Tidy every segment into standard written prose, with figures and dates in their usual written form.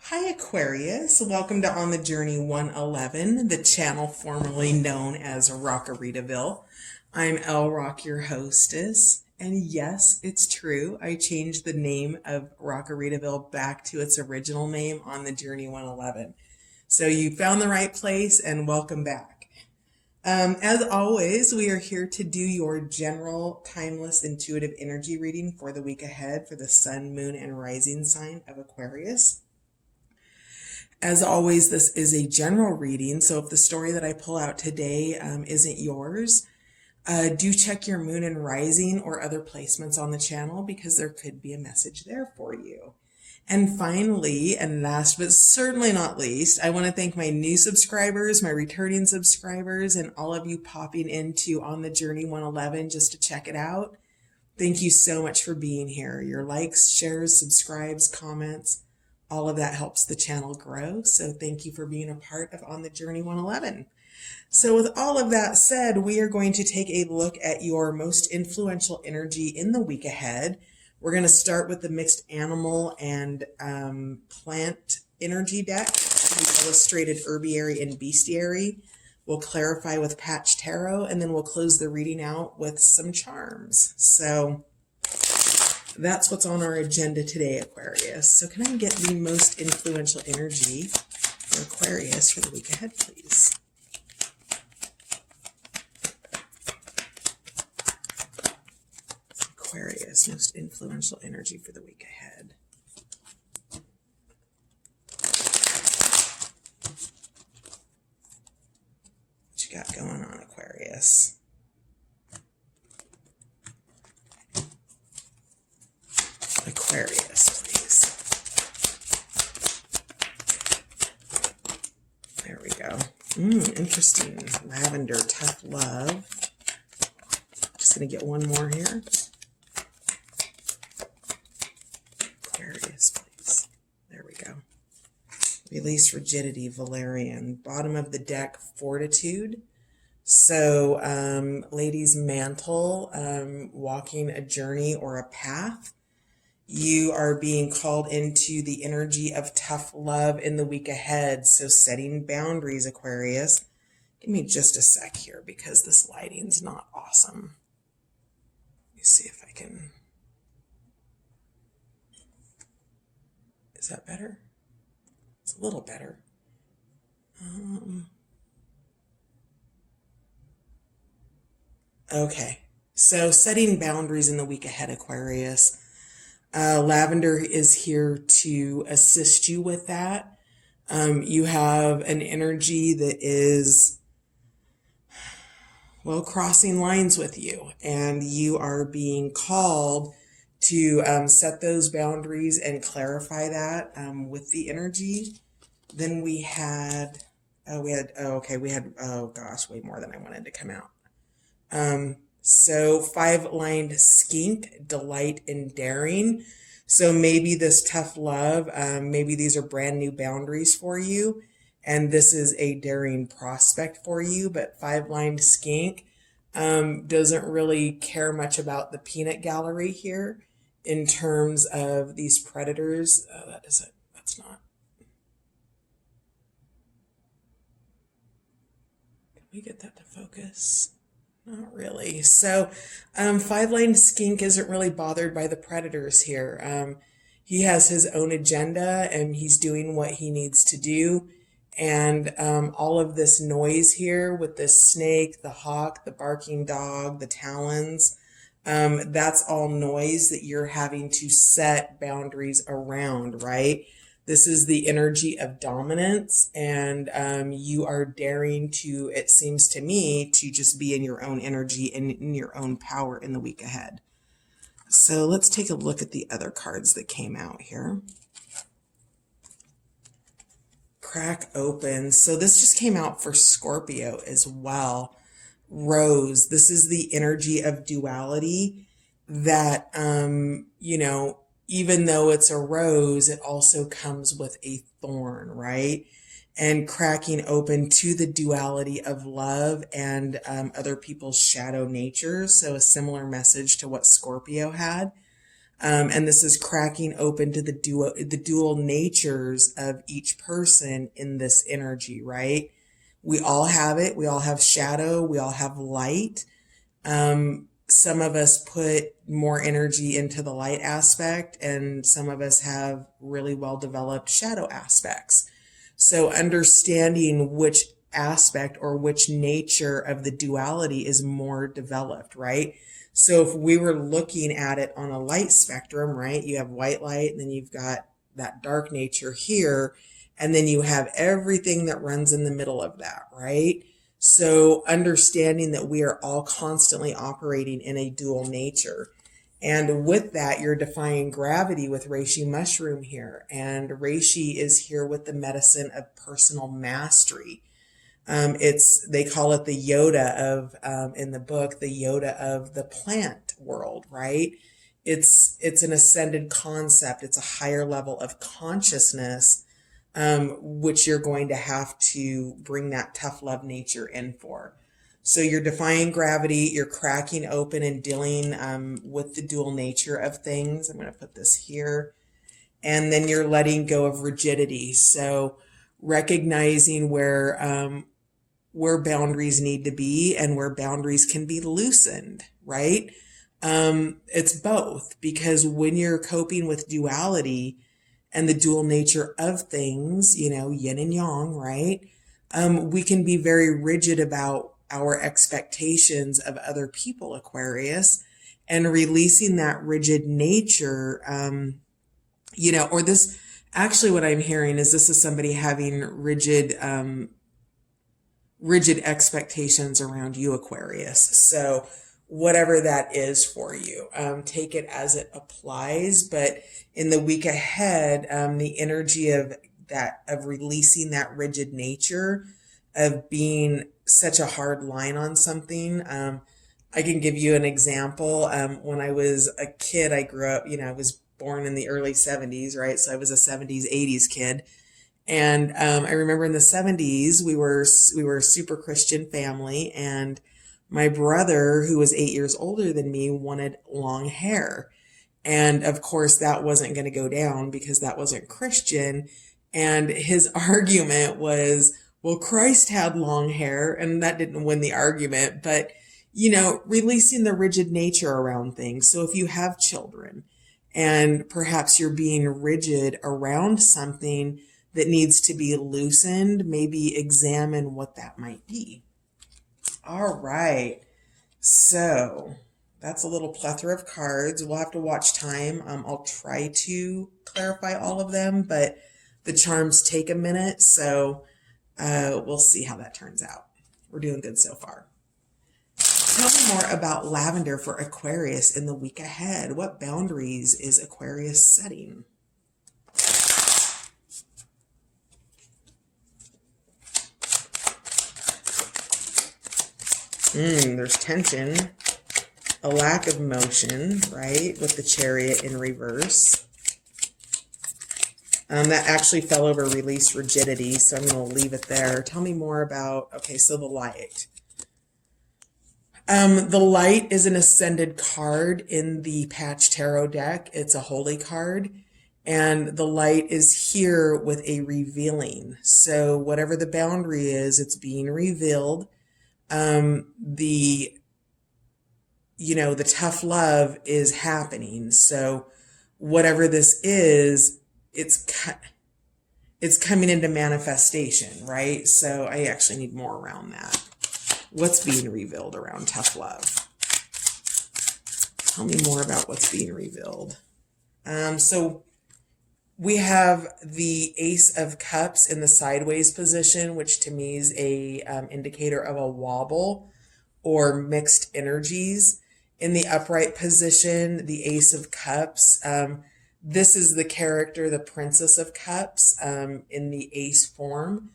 Hi Aquarius, welcome to On the Journey 111, the channel formerly known as Rockaritaville. I'm El Rock, your hostess, and yes, it's true, I changed the name of Rockaritaville back to its original name, On the Journey 111. So you found the right place and welcome back. As always, we are here to do your general, timeless, intuitive energy reading for the week ahead for the sun, moon, and rising sign of Aquarius. As always, this is a general reading, so if the story that I pull out today isn't yours, do check your moon and rising or other placements on the channel because there could be a message there for you. And finally, and last but certainly not least, I want to thank my new subscribers, my returning subscribers, and all of you popping into On the Journey 111 just to check it out. Thank you so much for being here. Your likes, shares, subscribes, comments, all of that helps the channel grow. So thank you for being a part of On the Journey 111. So with all of that said, we are going to take a look at your most influential energy in the week ahead. We're going to start with the mixed animal and plant energy deck, the illustrated herbiary and bestiary. We'll clarify with Patch Tarot, and then we'll close the reading out with some charms. So that's what's on our agenda today, Aquarius. So can I get the most influential energy for Aquarius for the week ahead, please? Aquarius, most influential energy for the week ahead. What you got going on, Aquarius? Aquarius, please. There we go. Interesting. Lavender, tough love. Just going to get one more here. Aquarius, please. There we go. Release rigidity, Valerian. Bottom of the deck, fortitude. So, ladies' mantle, walking a journey or a path. You are being called into the energy of tough love in the week ahead. So setting boundaries, Aquarius. Give me just a sec here because this lighting's not awesome. Let me see if I can. Is that better? It's a little better. Okay. So setting boundaries in the week ahead, Aquarius. Lavender is here to assist you with that. You have an energy that is, well, crossing lines with you, and you are being called to set those boundaries and clarify that with the energy. Then we had, oh gosh, way more than I wanted to come out. So 5-lined skink, delight and daring. So maybe this tough love, maybe these are brand new boundaries for you. And this is a daring prospect for you. But 5-lined skink doesn't really care much about the peanut gallery here in terms of these predators. That's not. Can we get that to focus? Not really. So 5-lined skink isn't really bothered by the predators here. He has his own agenda and he's doing what he needs to do. And all of this noise here with this snake, the hawk, the barking dog, the talons, that's all noise that you're having to set boundaries around, right? This is the energy of dominance, and you are daring to, it seems to me, to just be in your own energy and in your own power in the week ahead. So let's take a look at the other cards that came out here. Crack open. So this just came out for Scorpio as well. Rose. This is the energy of duality that, even though it's a rose, it also comes with a thorn, right? And cracking open to the duality of love and other people's shadow natures. So a similar message to what Scorpio had. And this is cracking open to the dual natures of each person in this energy, right? We all have it. We all have shadow. We all have light. Some of us put more energy into the light aspect, and some of us have really well developed shadow aspects. So understanding which aspect or which nature of the duality is more developed, right? So if we were looking at it on a light spectrum, right, you have white light, and then you've got that dark nature here, and then you have everything that runs in the middle of that, right? So understanding that we are all constantly operating in a dual nature. And with that, you're defying gravity with reishi mushroom here. And reishi is here with the medicine of personal mastery. They call it the Yoda of, in the book, the Yoda of the plant world, right? It's an ascended concept. It's a higher level of consciousness, which you're going to have to bring that tough love nature in for. So you're defying gravity, you're cracking open and dealing with the dual nature of things. I'm going to put this here. And then you're letting go of rigidity. So recognizing where boundaries need to be and where boundaries can be loosened, right? It's both, because when you're coping with duality and the dual nature of things, yin and yang, right? We can be very rigid about our expectations of other people, Aquarius, and releasing that rigid nature, or this, actually what I'm hearing is this is somebody having rigid expectations around you, Aquarius. So whatever that is for you, take it as it applies. But in the week ahead, the energy of releasing that rigid nature, of being such a hard line on something. I can give you an example. When I was a kid, I grew up, I was born in the early 70s, right? So I was a 70s, 80s kid. And I remember in the 70s, we were a super Christian family, and my brother, who was 8 years older than me, wanted long hair. And of course, that wasn't going to go down because that wasn't Christian. And his argument was, well, Christ had long hair, and that didn't win the argument. But, releasing the rigid nature around things. So if you have children and perhaps you're being rigid around something that needs to be loosened, maybe examine what that might be. All right. So that's a little plethora of cards. We'll have to watch time. I'll try to clarify all of them, but the charms take a minute. So we'll see how that turns out. We're doing good so far. Tell me more about lavender for Aquarius in the week ahead. What boundaries is Aquarius setting? There's tension, a lack of motion, right, with the Chariot in reverse. That actually fell over release rigidity, so I'm going to leave it there. Tell me more about, so the light. The light is an ascended card in the Patch Tarot deck. It's a holy card, and the light is here with a revealing. So whatever the boundary is, it's being revealed. The tough love is happening. So whatever this is, it's coming into manifestation, right? So I actually need more around that. What's being revealed around tough love? Tell me more about what's being revealed. So we have the Ace of Cups in the sideways position, which to me is a indicator of a wobble or mixed energies. In the upright position, the Ace of Cups, this is the character, the Princess of Cups, in the ace form.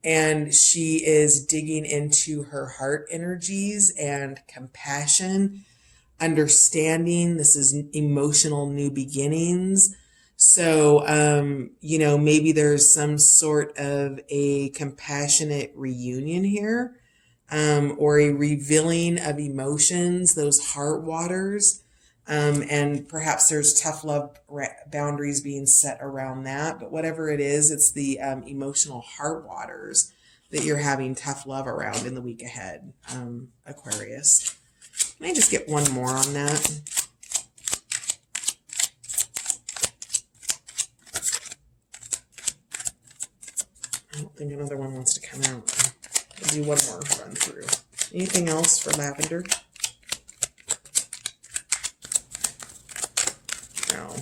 And she is digging into her heart energies and compassion, understanding. This is emotional new beginnings. So, maybe there's some sort of a compassionate reunion here, or a revealing of emotions, those heart waters. And perhaps there's tough love boundaries being set around that. But whatever it is, it's the emotional heart waters that you're having tough love around in the week ahead, Aquarius. Can I just get one more on that? I don't think another one wants to come out. I'll do one more run through. Anything else for lavender? No.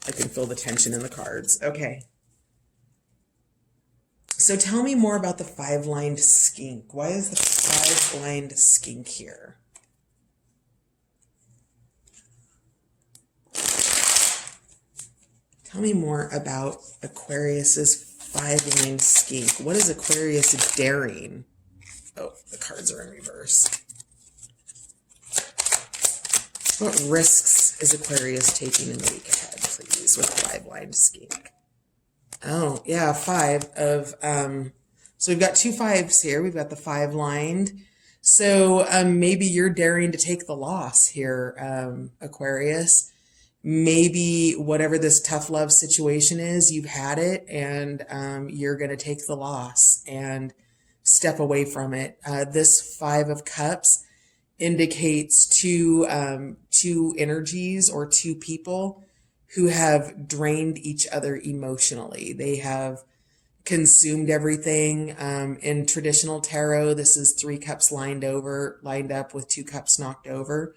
I can feel the tension in the cards. Okay. So tell me more about the five-lined skink. Why is the five-lined skink here? Tell me more about Aquarius's five-lined skink. What is Aquarius daring? Oh, the cards are in reverse. What risks is Aquarius taking in the week ahead, please, with five-lined skink? Oh, yeah, five of, so we've got two fives here. We've got the five lined. So maybe you're daring to take the loss here, Aquarius. Maybe whatever this tough love situation is, you've had it and you're going to take the loss and step away from it. This Five of Cups indicates two energies or two people who have drained each other emotionally. They have consumed everything. In traditional tarot, this is three cups lined up with two cups knocked over.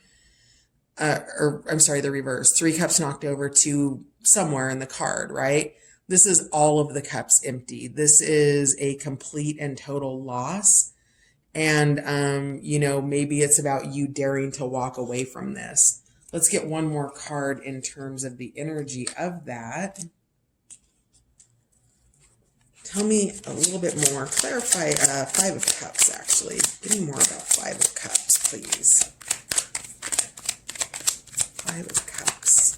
The reverse. Three cups knocked over to somewhere in the card, right? This is all of the cups empty. This is a complete and total loss. And, maybe it's about you daring to walk away from this. Let's get one more card in terms of the energy of that. Tell me a little bit more. Clarify Five of Cups, actually. Give me more about Five of Cups, please. Five of Cups.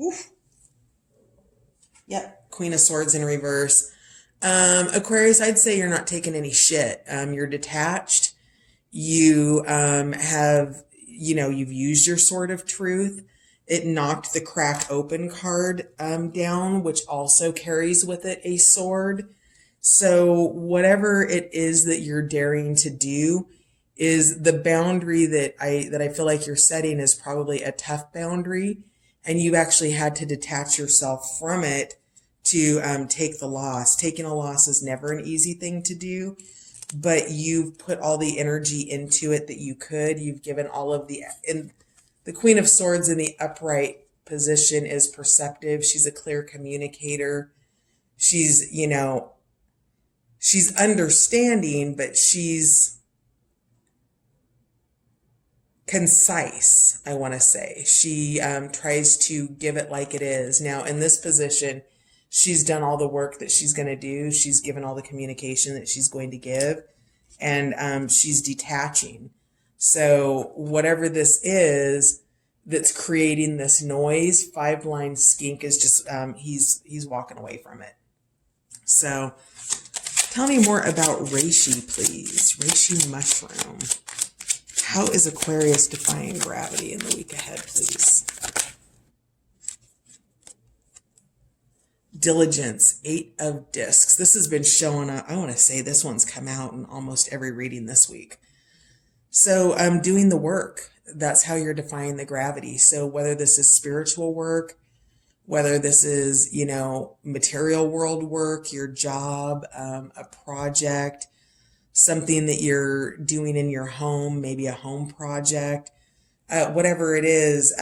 Oof. Yep, Queen of Swords in reverse. Aquarius, I'd say you're not taking any shit. You're detached. You you've used your sword of truth. It knocked the crack open card down, which also carries with it a sword. So whatever it is that you're daring to do is the boundary that I feel like you're setting is probably a tough boundary, and you've actually had to detach yourself from it to take the loss. Taking a loss is never an easy thing to do, but you've put all the energy into it that you could. You've given all of the Queen of Swords in the upright position is perceptive. She's a clear communicator. She's understanding, but she's concise, I want to say. She tries to give it like it is. Now, in this position, she's done all the work that she's going to do. She's given all the communication that she's going to give, and she's detaching. So whatever this is that's creating this noise, five-line skink is just, he's walking away from it. So tell me more about reishi, please. Reishi mushroom. How is Aquarius defying gravity in the week ahead, please? Diligence, 8 of discs. This has been showing up. I want to say this one's come out in almost every reading this week. So I'm doing the work. That's how you're defying the gravity. So whether this is spiritual work, whether this is, material world work, your job, a project, something that you're doing in your home, maybe a home project, whatever it is,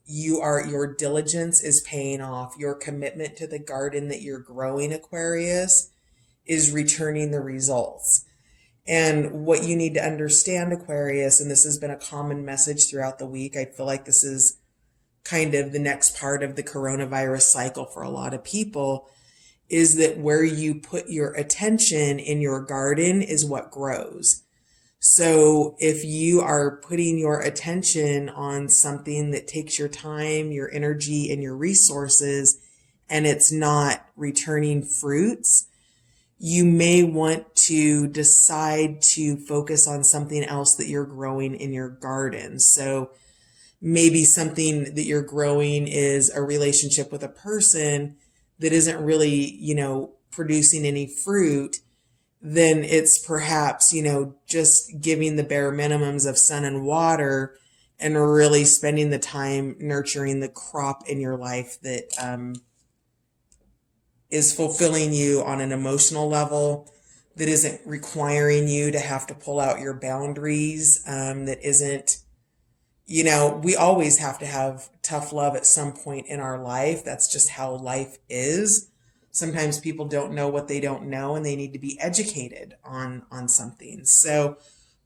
your diligence is paying off. Your commitment to the garden that you're growing, Aquarius, is returning the results. And what you need to understand, Aquarius, and this has been a common message throughout the week, I feel like this is kind of the next part of the coronavirus cycle for a lot of people, is that where you put your attention in your garden is what grows. So if you are putting your attention on something that takes your time, your energy, and your resources, and it's not returning fruits, you may want to decide to focus on something else that you're growing in your garden. So maybe something that you're growing is a relationship with a person that isn't really, producing any fruit. Then it's perhaps, just giving the bare minimums of sun and water and really spending the time nurturing the crop in your life that is fulfilling you on an emotional level, that isn't requiring you to have to pull out your boundaries, that isn't, we always have to have tough love at some point in our life. That's just how life is. Sometimes people don't know what they don't know and they need to be educated on something. So,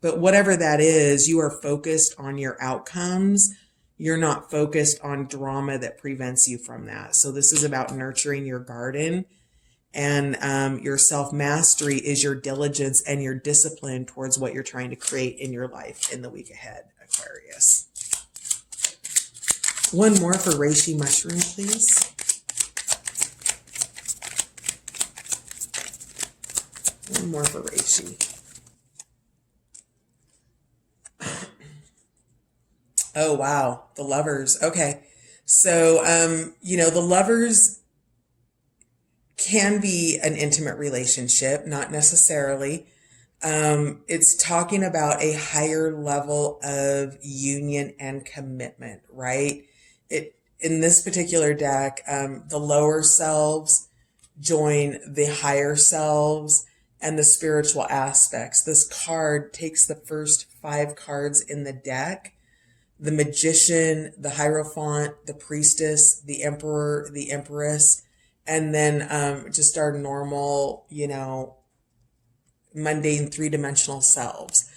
but whatever that is, you are focused on your outcomes. You're not focused on drama that prevents you from that. So this is about nurturing your garden, and your self-mastery is your diligence and your discipline towards what you're trying to create in your life in the week ahead, Aquarius. One more for reishi mushroom, please. One more for reishi. Oh, wow. The lovers. Okay. So, the lovers can be an intimate relationship, not necessarily. It's talking about a higher level of union and commitment, right? In this particular deck, the lower selves join the higher selves and the spiritual aspects. This card takes the first 5 cards in the deck: the Magician, the Hierophant, the Priestess, the Emperor, the Empress, and then just our normal, mundane 3-dimensional selves.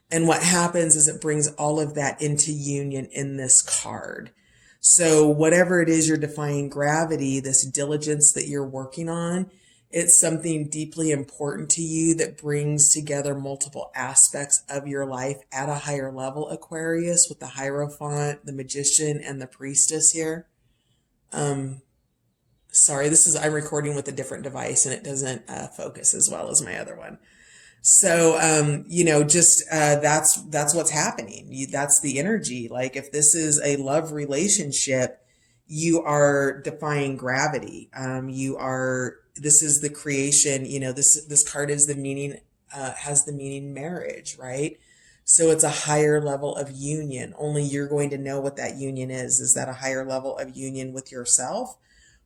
And what happens is it brings all of that into union in this card. So whatever it is you're defying gravity, this diligence that you're working on, it's something deeply important to you that brings together multiple aspects of your life at a higher level, Aquarius, with the Hierophant, the Magician, and the Priestess here. Sorry, I'm recording with a different device and it doesn't focus as well as my other one. So, that's what's happening. That's the energy. Like if this is a love relationship, you are defying gravity. This is the creation, this card is the meaning, has the meaning marriage, right? So it's a higher level of union. Only you're going to know what that union is. Is that a higher level of union with yourself?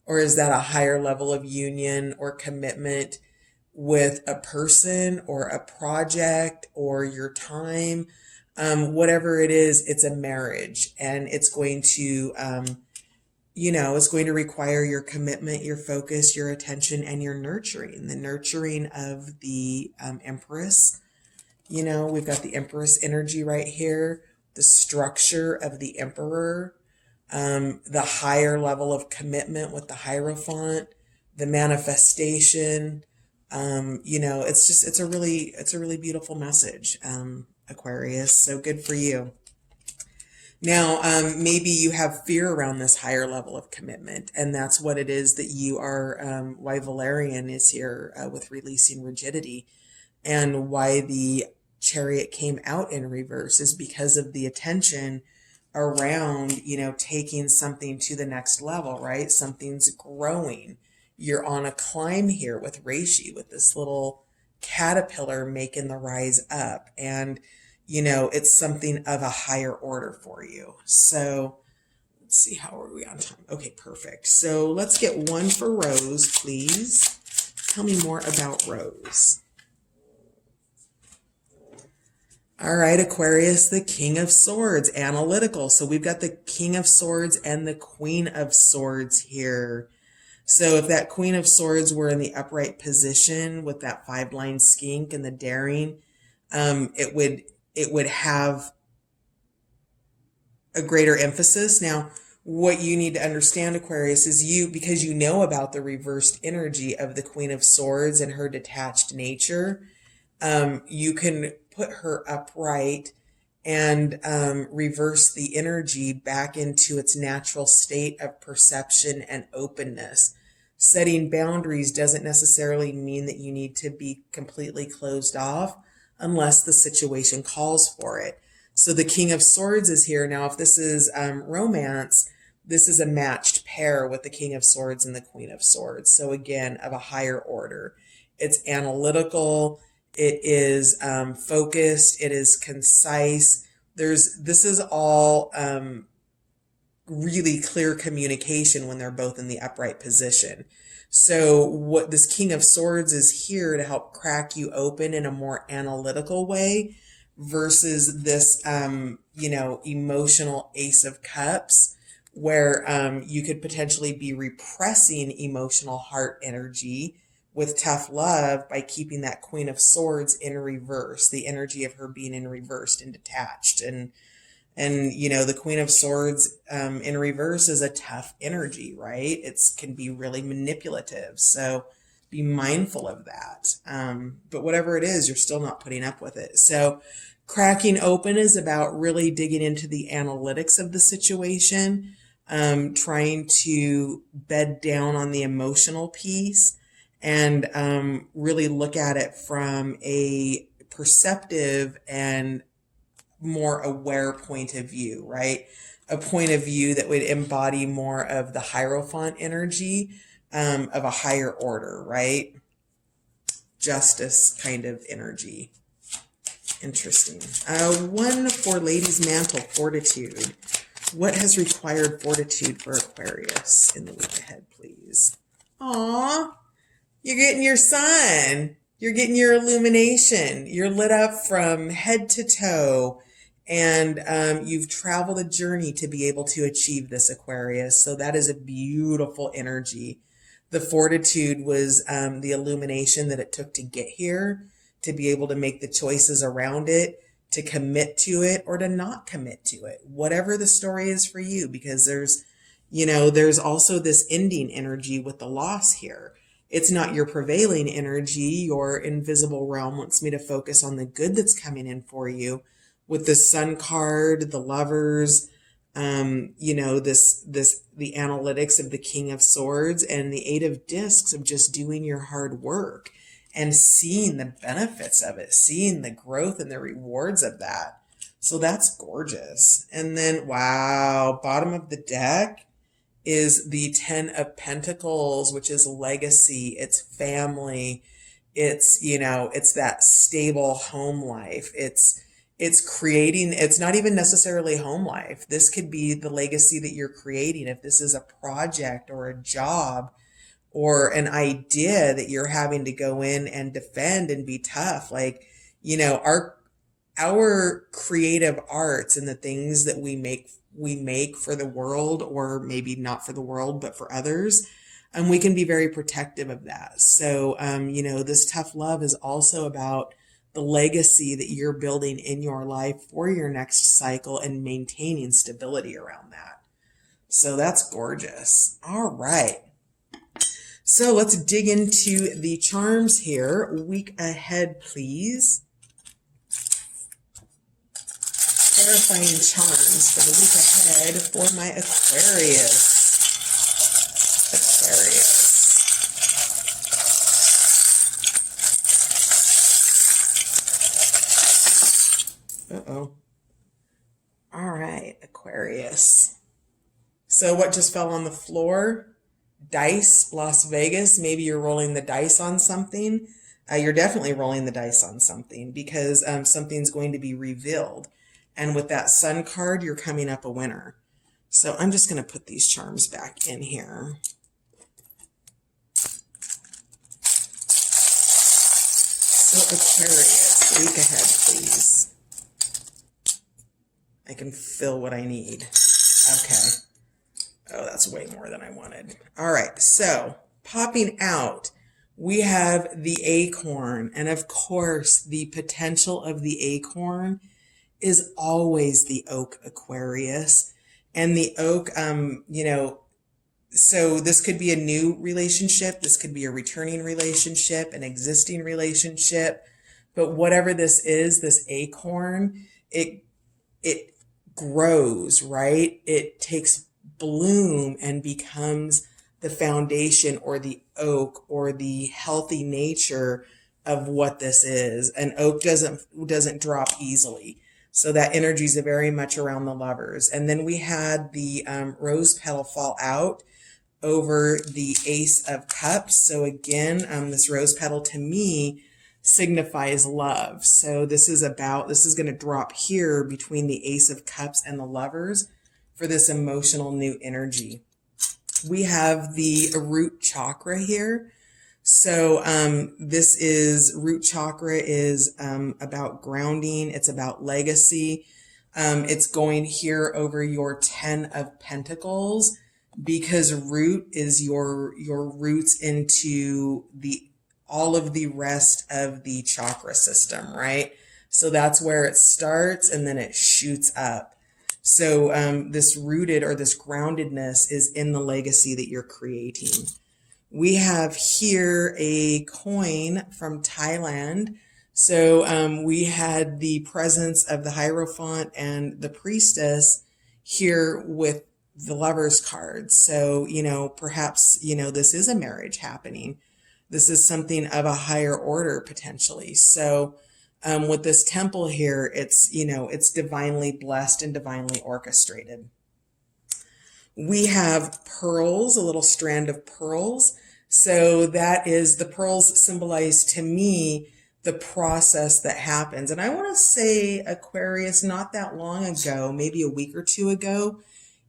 Or is that a higher level of union or commitment with a person or a project or your time? Whatever it is, it's a marriage, and it's going to, it's going to require your commitment, your focus, your attention, and your nurturing. The nurturing of the Empress. We've got the Empress energy right here, the structure of the Emperor, the higher level of commitment with the Hierophant, the manifestation. It's a really beautiful message, Aquarius. So good for you. Now, maybe you have fear around this higher level of commitment, and that's what it is that you are, why Valerian is here with releasing rigidity, and why the Chariot came out in reverse is because of the attention around, taking something to the next level, right? Something's growing. You're on a climb here with reishi, with this little caterpillar making the rise up. And, it's something of a higher order for you. So let's see, how are we on time? Okay, perfect. So let's get one for Rose, please. Tell me more about Rose. All right, Aquarius, the King of Swords, analytical. So we've got the King of Swords and the Queen of Swords here. So if that Queen of Swords were in the upright position with that 5-line skink and the daring, it would have a greater emphasis. Now, what you need to understand, Aquarius, is because you know about the reversed energy of the Queen of Swords and her detached nature, you can put her upright and reverse the energy back into its natural state of perception and openness. Setting boundaries doesn't necessarily mean that you need to be completely closed off unless the situation calls for it. So the King of Swords is here. Now, if this is romance, this is a matched pair with the King of Swords and the Queen of Swords. So again, of a higher order. It's analytical. It is focused. It is concise. This is all really clear communication when they're both in the upright position. So what this King of Swords is here to help crack you open in a more analytical way versus this, emotional Ace of Cups, where you could potentially be repressing emotional heart energy with tough love by keeping that Queen of Swords in reverse, the energy of her being in reversed and detached. And the Queen of Swords in reverse is a tough energy, right? It's can be really manipulative. So be mindful of that. But whatever it is, you're still not putting up with it. So cracking open is about really digging into the analytics of the situation, trying to bed down on the emotional piece and really look at it from a perceptive and more aware point of view, right? A point of view that would embody more of the Hierophant energy of a higher order, right? Justice kind of energy. Interesting. One for Ladies' Mantle, Fortitude. What has required fortitude for Aquarius in the week ahead, please? Aw, you're getting your sun. You're getting your illumination. You're lit up from head to toe. And you've traveled a journey to be able to achieve this, Aquarius. So that is a beautiful energy. The fortitude was the illumination that it took to get here, to be able to make the choices around it, to commit to it or to not commit to it, whatever the story is for you, because there's also this ending energy with the loss here. It's not your prevailing energy. Your invisible realm wants me to focus on the good that's coming in for you. With the Sun card, the Lovers, the analytics of the King of Swords and the Eight of Discs of just doing your hard work and seeing the benefits of it, seeing the growth and the rewards of that. So that's gorgeous. And then, wow, bottom of the deck is the Ten of Pentacles, which is legacy, it's family, it's that stable home life. It's creating, it's not even necessarily home life. This could be the legacy that you're creating. If this is a project or a job or an idea that you're having to go in and defend and be tough, our creative arts and the things that we make for the world, or maybe not for the world, but for others. And we can be very protective of that. So, this tough love is also about the legacy that you're building in your life for your next cycle and maintaining stability around that. So that's gorgeous. All right. So let's dig into the charms here. Week ahead, please. Clarifying charms for the week ahead for my Aquarius. Uh-oh. All right, Aquarius. So what just fell on the floor? Dice, Las Vegas. Maybe you're rolling the dice on something. You're definitely rolling the dice on something because something's going to be revealed. And with that Sun card, you're coming up a winner. So I'm just going to put these charms back in here. So Aquarius, week ahead, please. I can fill what I need. Okay. Oh, that's way more than I wanted. All right. So popping out, we have the acorn. And of course, the potential of the acorn is always the oak, Aquarius. And the oak, so this could be a new relationship. This could be a returning relationship, an existing relationship. But whatever this is, this acorn, it grows, right? It takes bloom and becomes the foundation or the oak or the healthy nature of what this is. An oak doesn't drop easily. So that energy is very much around the Lovers. And then we had the rose petal fall out over the Ace of Cups. So again, this rose petal to me signifies love. So this is going to drop here between the Ace of Cups and the Lovers for this emotional new energy. We have the root chakra here. So this is root chakra is about grounding. It's about legacy. It's going here over your 10 of Pentacles, because root is your roots into all of the rest of the chakra system, right? So that's where it starts and then it shoots up. So this rooted or this groundedness is in the legacy that you're creating. We have here a coin from Thailand. So we had the presence of the Hierophant and the Priestess here with the Lovers card. So, perhaps, this is a marriage happening. This is something of a higher order potentially. So with this temple here, it's divinely blessed and divinely orchestrated. We have pearls, a little strand of pearls. So that is, the pearls symbolize to me the process that happens. And I want to say, Aquarius, not that long ago, maybe a week or two ago,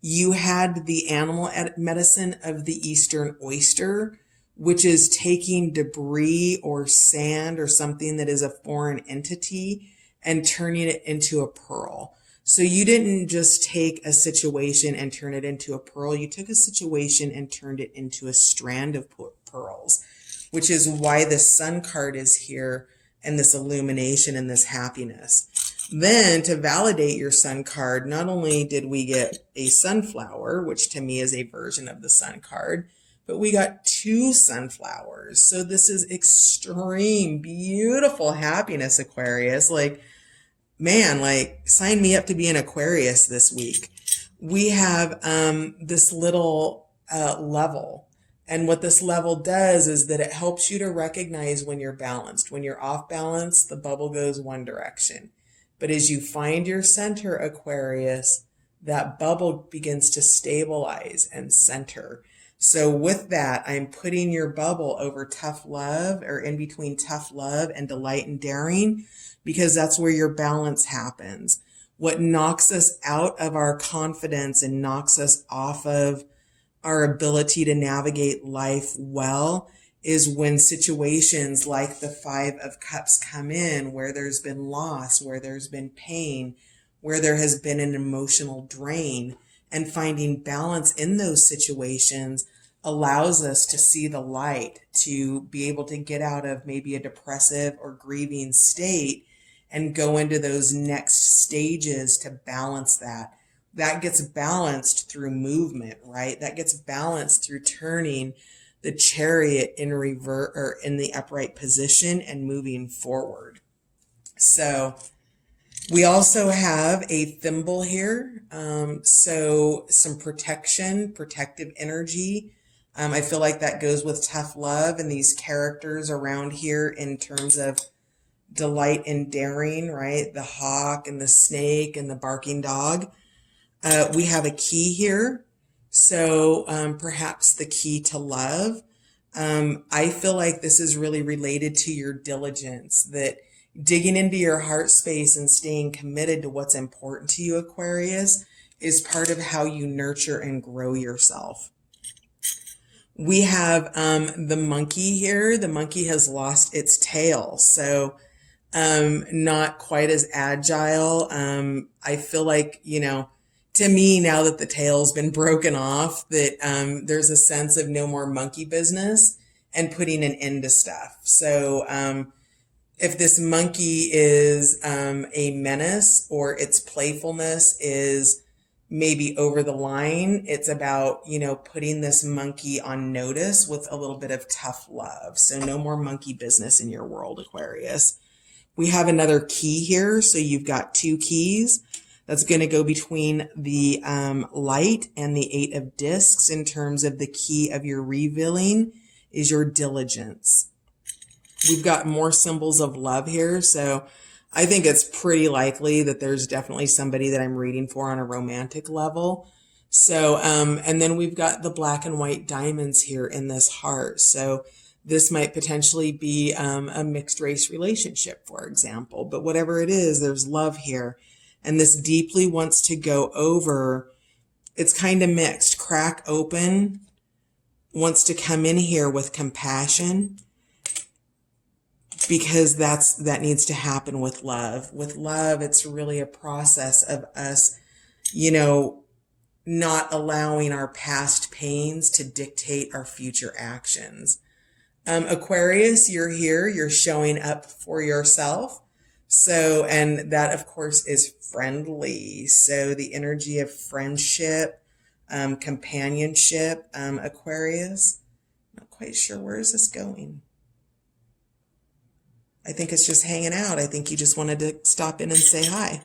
you had the animal medicine of the Eastern oyster, which is taking debris or sand or something that is a foreign entity and turning it into a pearl. So you didn't just take a situation and turn it into a pearl. You took a situation and turned it into a strand of pearls, which is why the Sun card is here and this illumination and this happiness. Then to validate your Sun card, not only did we get a sunflower, which to me is a version of the Sun card, but we got 2 sunflowers. So this is extreme, beautiful happiness, Aquarius. Man, sign me up to be an Aquarius this week. We have this little level. And what this level does is that it helps you to recognize when you're balanced. When you're off balance, the bubble goes one direction. But as you find your center, Aquarius, that bubble begins to stabilize and center. So with that, I'm putting your bubble over tough love, or in between tough love and delight and daring, because that's where your balance happens. What knocks us out of our confidence and knocks us off of our ability to navigate life well is when situations like the 5 of Cups come in, where there's been loss, where there's been pain, where there has been an emotional drain. And finding balance in those situations allows us to see the light, to be able to get out of maybe a depressive or grieving state and go into those next stages to balance that. That gets balanced through movement, right? That gets balanced through turning the chariot in reverse or in the upright position and moving forward. So we also have a thimble here. So some protective energy. I feel like that goes with tough love and these characters around here in terms of delight and daring, right? The hawk and the snake and the barking dog. We have a key here. So perhaps the key to love. I feel like this is really related to your diligence, that digging into your heart space and staying committed to what's important to you, Aquarius, is part of how you nurture and grow yourself. We have the monkey here. The monkey has lost its tail, so not quite as agile. I feel like, to me, now that the tail's been broken off, that there's a sense of no more monkey business and putting an end to stuff. So if this monkey is a menace, or its playfulness is maybe over the line, it's about, putting this monkey on notice with a little bit of tough love. So no more monkey business in your world, Aquarius. We have another key here. So you've got 2 keys. That's going to go between the light and the 8 of discs in terms of the key of your revealing is your diligence. We've got more symbols of love here. So I think it's pretty likely that there's definitely somebody that I'm reading for on a romantic level. So, and then we've got the black and white diamonds here in this heart. So this might potentially be a mixed race relationship, for example, but whatever it is, there's love here. And this deeply wants to go over, it's kind of mixed, crack open, wants to come in here with compassion, because that needs to happen with love. With love, it's really a process of us, not allowing our past pains to dictate our future actions. Aquarius, you're here, you're showing up for yourself. So, and that of course is friendly. So the energy of friendship, companionship, Aquarius, not quite sure where is this going. I think it's just hanging out. I think you just wanted to stop in and say hi.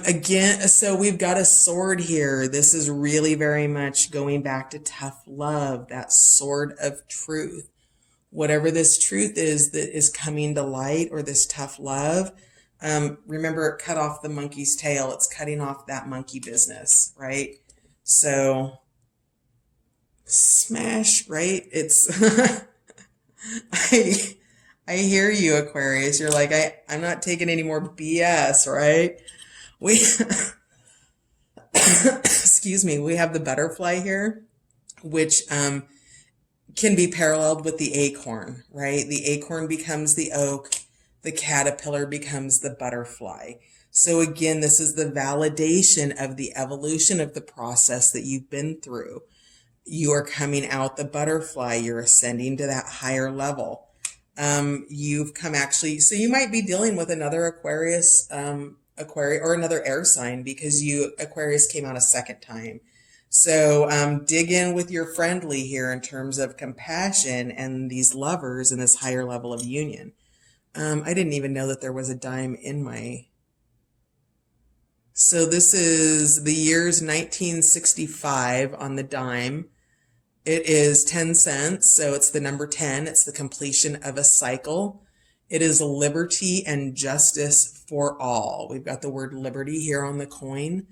Again, so we've got a sword here. This is really very much going back to tough love, that sword of truth. Whatever this truth is that is coming to light, or this tough love, remember it cut off the monkey's tail. It's cutting off that monkey business, right? So smash, right? It's, I hear you, Aquarius. You're like, I'm not taking any more BS, right? Excuse me, we have the butterfly here, which, can be paralleled with the acorn, right? The acorn becomes the oak, the caterpillar becomes the butterfly. So again, this is the validation of the evolution of the process that you've been through. You are coming out the butterfly, you're ascending to that higher level. You've come actually, so you might be dealing with another Aquarius, or another air sign, because Aquarius came out a second time. So dig in with your friendly here in terms of compassion and these lovers and this higher level of union. I didn't even know that there was a dime in my... So this is the year's 1965 on the dime. It is 10 cents, so it's the number 10. It's the completion of a cycle. It is liberty and justice for all. We've got the word liberty here on the coin.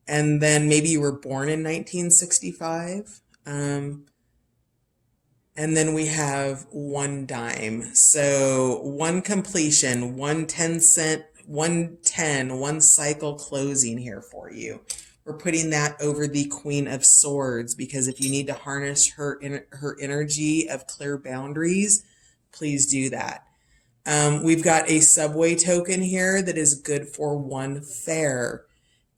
And then maybe you were born in 1965. And then we have one dime. So one completion, 1 10-cent, 110, one cycle closing here for you. We're putting that over the Queen of Swords, because if you need to harness her energy of clear boundaries, please do that. We've got a subway token here that is good for one fare.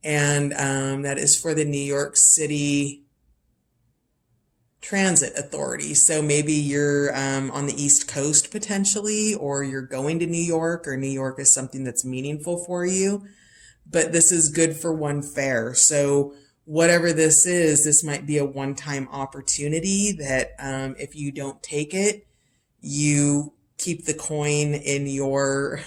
And that is for the New York City Transit Authority. So maybe you're on the East Coast potentially, or you're going to New York, or New York is something that's meaningful for you. But this is good for one fare. So whatever this is, this might be a one-time opportunity that if you don't take it, you keep the coin in your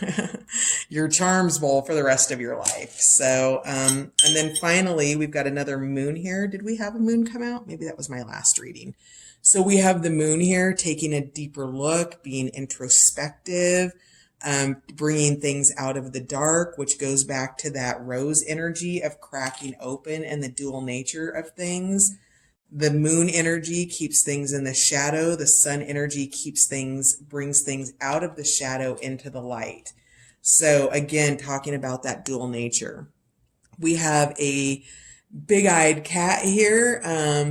your charms bowl for the rest of your life. So and then finally we've got another moon here. Did we have a moon come out? Maybe that was my last reading. So we have the moon here taking a deeper look, being introspective, bringing things out of the dark, which goes back to that rose energy of cracking open and the dual nature of things. The moon energy keeps things in the shadow. The sun energy brings things out of the shadow into the light. So again, talking about that dual nature. We have a big-eyed cat here.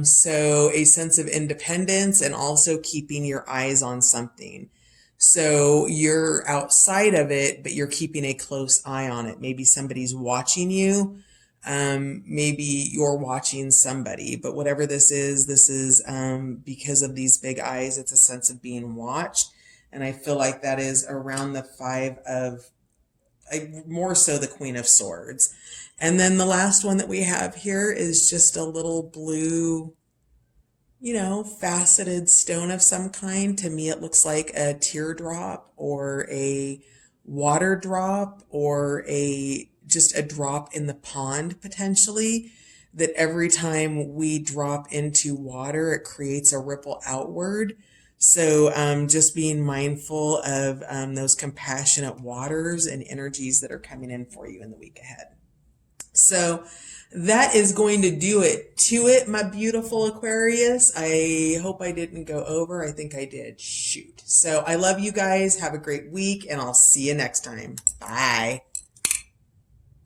So a sense of independence and also keeping your eyes on something. So you're outside of it, but you're keeping a close eye on it. Maybe somebody's watching you. Maybe you're watching somebody, but whatever this is because of these big eyes, it's a sense of being watched. And I feel like that is around the more so the Queen of Swords. And then the last one that we have here is just a little blue, faceted stone of some kind. To me, it looks like a teardrop or a water drop or a just a drop in the pond potentially, that every time we drop into water, it creates a ripple outward. So just being mindful of those compassionate waters and energies that are coming in for you in the week ahead. So that is going to do it to it, my beautiful Aquarius. I hope I didn't go over. I think I did. Shoot. So I love you guys. Have a great week, and I'll see you next time. Bye.